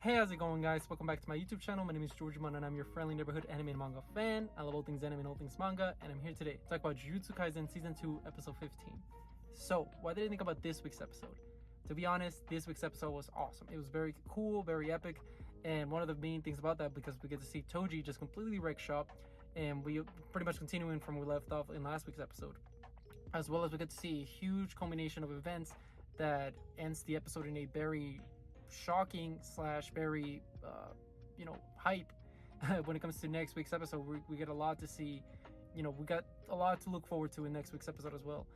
Hey, how's it going, guys? Welcome back to my YouTube channel. My name is Georgiman, and I'm your friendly neighborhood anime and manga fan. I love all things anime and all things manga, and I'm here today to talk about Jujutsu Kaisen Season 2, Episode 15. So, what did I think about this week's episode? To be honest, this week's episode was awesome. It was very cool, very epic, and one of the main things about that, because we get to see Toji just completely wreck shop, and we pretty much continuing from where we left off in last week's episode, as well as we get to see a huge culmination of events that ends the episode in a very shocking slash very hype. When it comes to next week's episode, we get a lot to see. We got a lot to look forward to in next week's episode as well.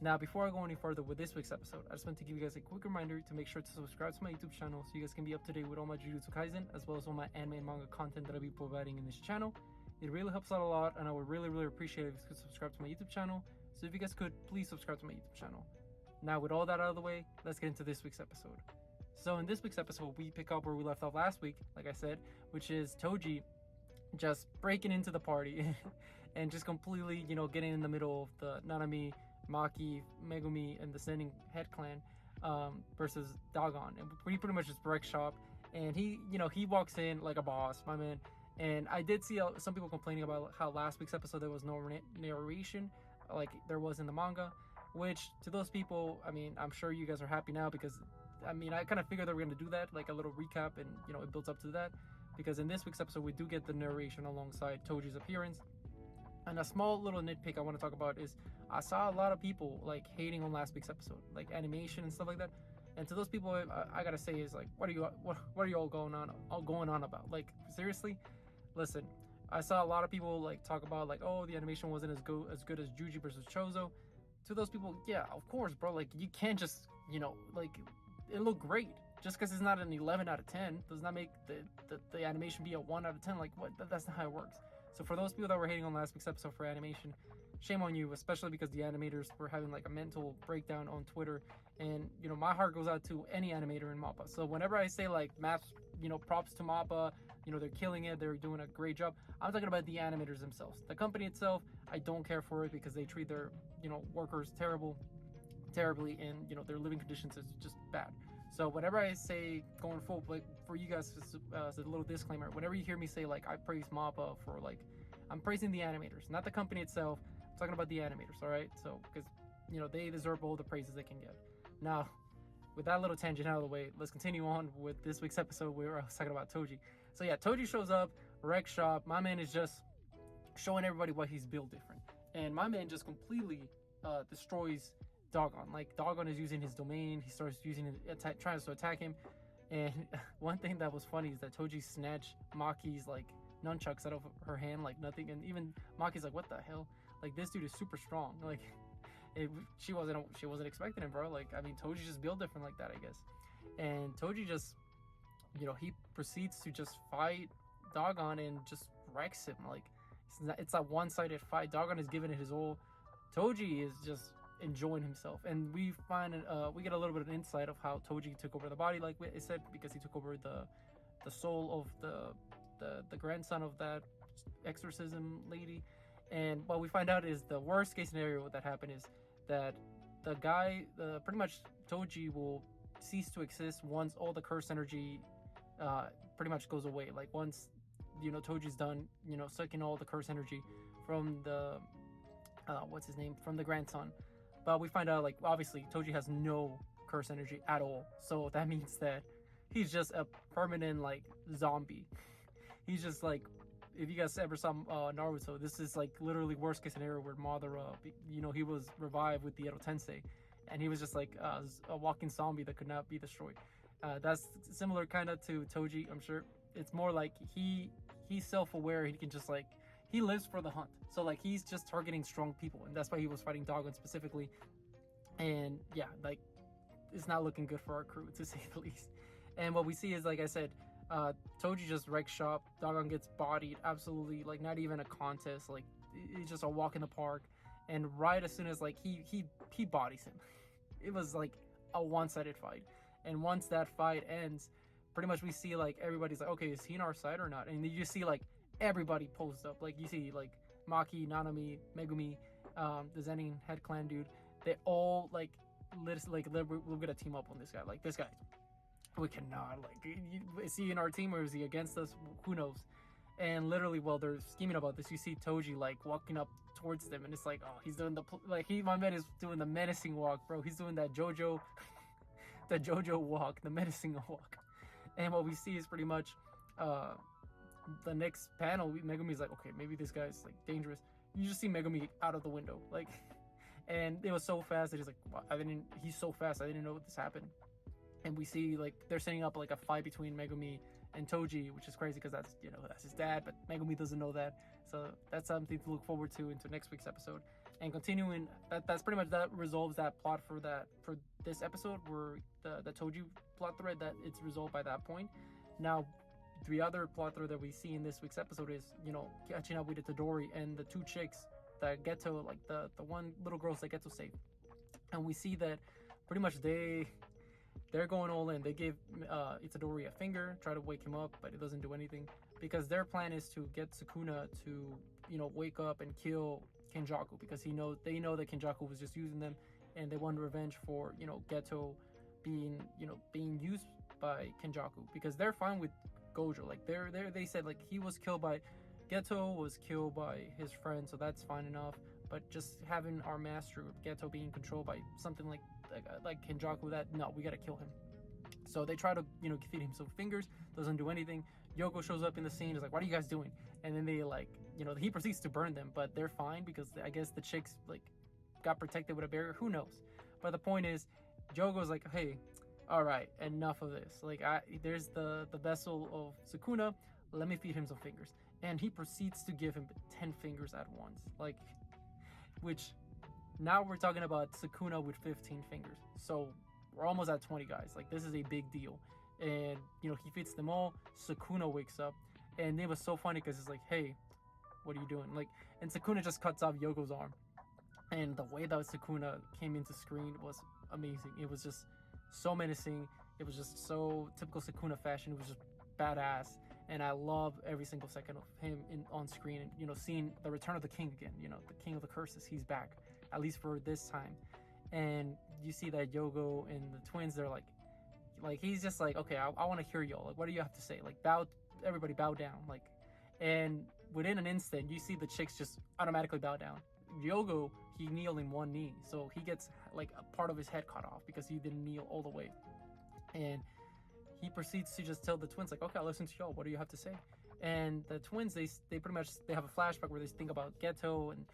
Now, before I go any further with this week's episode, I just want to give you guys a quick reminder to make sure to subscribe to my YouTube channel so you guys can be up to date with all my Jujutsu Kaisen as well as all my anime and manga content that I'll be providing in this channel. It really helps out a lot, and I would really appreciate it if you could subscribe to my YouTube channel. So if you guys could, please subscribe to my YouTube channel. Now, with all that out of the way, let's get into this week's episode. So in this week's episode, we pick up where we left off last week, like I said, which is Toji just breaking into the party and just completely, getting in the middle of the Nanami, Maki, Megumi, and the Sending Head Clan versus Dagon. And we pretty much just wreck shop. And he walks in like a boss, my man. And I did see some people complaining about how last week's episode there was no narration like there was in the manga. Which, to those people, I mean, I'm sure you guys are happy now because, I kind of figured they were going to do that, like a little recap, and, it builds up to that. Because in this week's episode, we do get the narration alongside Toji's appearance. And a small little nitpick I want to talk about is I saw a lot of people, like, hating on last week's episode, like animation and stuff like that. And to those people, I got to say is, like, what are you all going on about? Like, seriously? Listen, I saw a lot of people, like, talk about, like, oh, the animation wasn't as good as Juji versus Chozo. To those people, yeah, of course, bro. Like, you can't just, like, it looked great. Just because it's not an 11 out of 10 does not make the animation be a 1 out of 10. Like, what? That's not how it works. So for those people that were hating on last week's episode for animation, shame on you, especially because the animators were having like a mental breakdown on Twitter. And, my heart goes out to any animator in MAPPA. So whenever I say like maps, props to MAPPA, they're killing it, they're doing a great job, I'm talking about the animators themselves. The company itself, I don't care for it because they treat their, workers terribly, and, their living conditions is just bad. So whenever I say going forward, like for you guys, as a little disclaimer, whenever you hear me say like I praise MAPPA for, like, I'm praising the animators, not the company itself. I'm talking about the animators, all right? So because they deserve all the praises they can get. Now, with that little tangent out of the way, let's continue on with this week's episode where I was talking about Toji. So yeah, Toji shows up, wreck shop. My man is just showing everybody why he's built different, and my man just completely destroys Dagon. Like, Dagon is using his domain. He starts using it, trying to attack him. And one thing that was funny is that Toji snatched Maki's like nunchucks out of her hand like nothing, and even Maki's like, what the hell? Like, this dude is super strong. Like, she wasn't expecting him, bro. Like, Toji just built different like that, I guess. And Toji just, he proceeds to just fight Dagon and just wrecks him. Like, it's a one-sided fight. Dagon is giving it his all. Toji is just enjoying himself, and we find we get a little bit of insight of how Toji took over the body, like I said, because he took over the soul of the grandson of that exorcism lady. And what we find out is the worst case scenario that happened is that the guy, pretty much Toji will cease to exist once all the curse energy pretty much goes away. Like, once Toji's done sucking all the curse energy from the from the grandson. But we find out, like, obviously Toji has no curse energy at all, so that means that he's just a permanent, like, zombie. He's just like, if you guys ever saw Naruto, this is like literally worst case scenario where Madara, he was revived with the Edo Tensei, and he was just like a walking zombie that could not be destroyed. That's similar kind of to Toji. I'm sure it's more like he's self-aware. He can just, like, he lives for the hunt. So, like, he's just targeting strong people, and that's why he was fighting Dagon specifically. And yeah, like, it's not looking good for our crew, to say the least. And what we see is, like I said, Toji just wrecks shop. Dagon gets bodied, absolutely, like, not even a contest. Like, it's just a walk in the park. And right as soon as, like, he bodies him, it was like a one-sided fight. And once that fight ends, pretty much we see, like, everybody's like, okay, is he on our side or not? And you just see, like, everybody posed up. Like, you see, like, Maki, Nanami, Megumi, the Zenin Head Clan dude. They all, like, we're gonna team up on this guy. Like, this guy We cannot. Like, is he in our team or is he against us? Who knows? And literally, while they're scheming about this, you see Toji like walking up towards them, and it's like, oh, he's doing the my man is doing the menacing walk, bro. He's doing that JoJo, the JoJo walk, the menacing walk. And what we see is pretty much, the next panel. Megumi's like, okay, maybe this guy's like dangerous. You just see Megumi out of the window, like, and it was so fast that he's like, well, he's so fast, I didn't know this happened. And we see like they're setting up like a fight between Megumi and Toji, which is crazy because that's that's his dad, but Megumi doesn't know that. So that's something to look forward to into next week's episode. And continuing, that's pretty much that resolves that plot for this episode, where the Toji plot thread, that it's resolved by that point. Now, the other plot thread that we see in this week's episode is catching up with the Todori and the two chicks that Geto, like the one little girls that Geto saved. And we see that pretty much they're going all in. They give Itadori a finger, try to wake him up, but it doesn't do anything, because their plan is to get Sukuna to, wake up and kill Kenjaku, because they know that Kenjaku was just using them, and they want revenge for, Geto being used by Kenjaku, because they're fine with Gojo. Like they said, like, Geto was killed by his friend, so that's fine enough. But just having our master Geto being controlled by something like Kenjaku, that no, we gotta kill him. So they try to feed him some fingers, doesn't do anything. Yoko shows up in the scene, is like, what are you guys doing? And then they he proceeds to burn them, but they're fine because I guess the chicks got protected with a barrier. Who knows? But the point is, Yoko's like, hey, all right, enough of this. Like, there's the vessel of Sukuna. Let me feed him some fingers. And he proceeds to give him 10 fingers at once. Which now we're talking about Sukuna with 15 fingers. So we're almost at 20 guys. Like, this is a big deal. And, he feeds them all. Sukuna wakes up. And it was so funny because it's like, hey, what are you doing? And Sukuna just cuts off Yoko's arm. And the way that Sukuna came into screen was amazing. It was just so menacing. It was just so typical Sukuna fashion. It was just badass. And I love every single second of him on screen, and seeing the return of the king again. The king of the curses, he's back, at least for this time. And you see that Yogo and the twins, they're like he's just like, okay, I want to hear y'all. Like, what do you have to say? Like, everybody bow down. And within an instant, you see the chicks just automatically bow down. Yogo, he kneeled in one knee, so he gets a part of his head cut off because he didn't kneel all the way. And he proceeds to just tell the twins, like, okay, I'll listen to y'all. What do you have to say? And the twins, they pretty much, they have a flashback where they think about Geto and,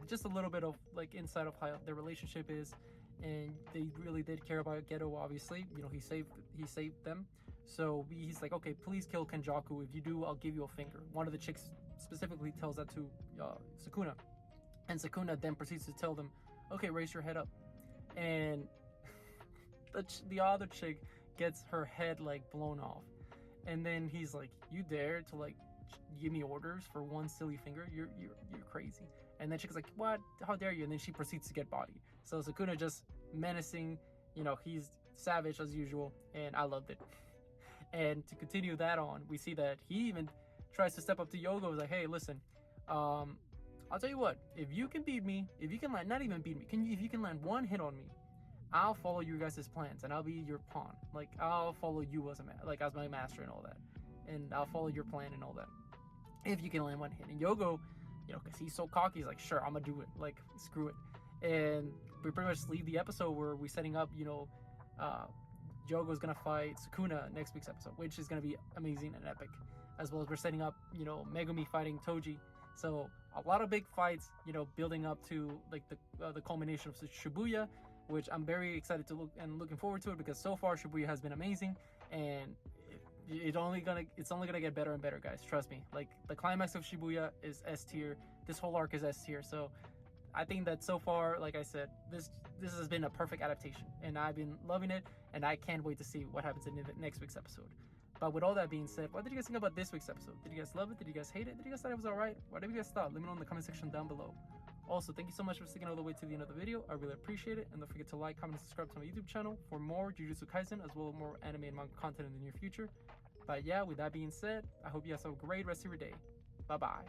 just a little bit of insight of how their relationship is. And they really did care about Geto, obviously. He saved them. So he's like, okay, please kill Kenjaku. If you do, I'll give you a finger. One of the chicks specifically tells that to Sukuna. And Sukuna then proceeds to tell them, okay, raise your head up. And the other chick gets her head blown off, and then he's like, you dare to give me orders for one silly finger? You're crazy. And then she's like, what? How dare you? And then she proceeds to get bodied. So Sukuna just menacing, he's savage as usual, and I loved it. And to continue that on, we see that he even tries to step up to Yogo. He's like, hey, listen, I'll tell you what, if you can beat me, if you can land, not even beat me, if you can land one hit on me, I'll follow you guys' plans, and I'll be your pawn. I'll follow you as as my master and all that, and I'll follow your plan and all that. If you can land one hit. And Yogo, because he's so cocky, he's like, sure, I'm gonna do it. Screw it. And we pretty much leave the episode where we're setting up, Yogo's gonna fight Sukuna next week's episode, which is gonna be amazing and epic. As well as we're setting up, Megumi fighting Toji. So a lot of big fights, building up to the culmination of Shibuya, which I'm very excited to looking forward to it, because so far Shibuya has been amazing, and it's only gonna get better and better, guys. Trust me. The climax of Shibuya is S tier. This whole arc is S tier. So I think that so far, like I said, this has been a perfect adaptation, and I've been loving it, and I can't wait to see what happens in the next week's episode. But with all that being said, what did you guys think about this week's episode? Did you guys love it? Did you guys hate it? Did you guys thought it was alright? What did you guys thought? Let me know in the comment section down below. Also, thank you so much for sticking all the way to the end of the video. I really appreciate it. And don't forget to like, comment, and subscribe to my YouTube channel for more Jujutsu Kaisen, as well as more anime and manga content in the near future. But yeah, with that being said, I hope you guys have a great rest of your day. Bye-bye.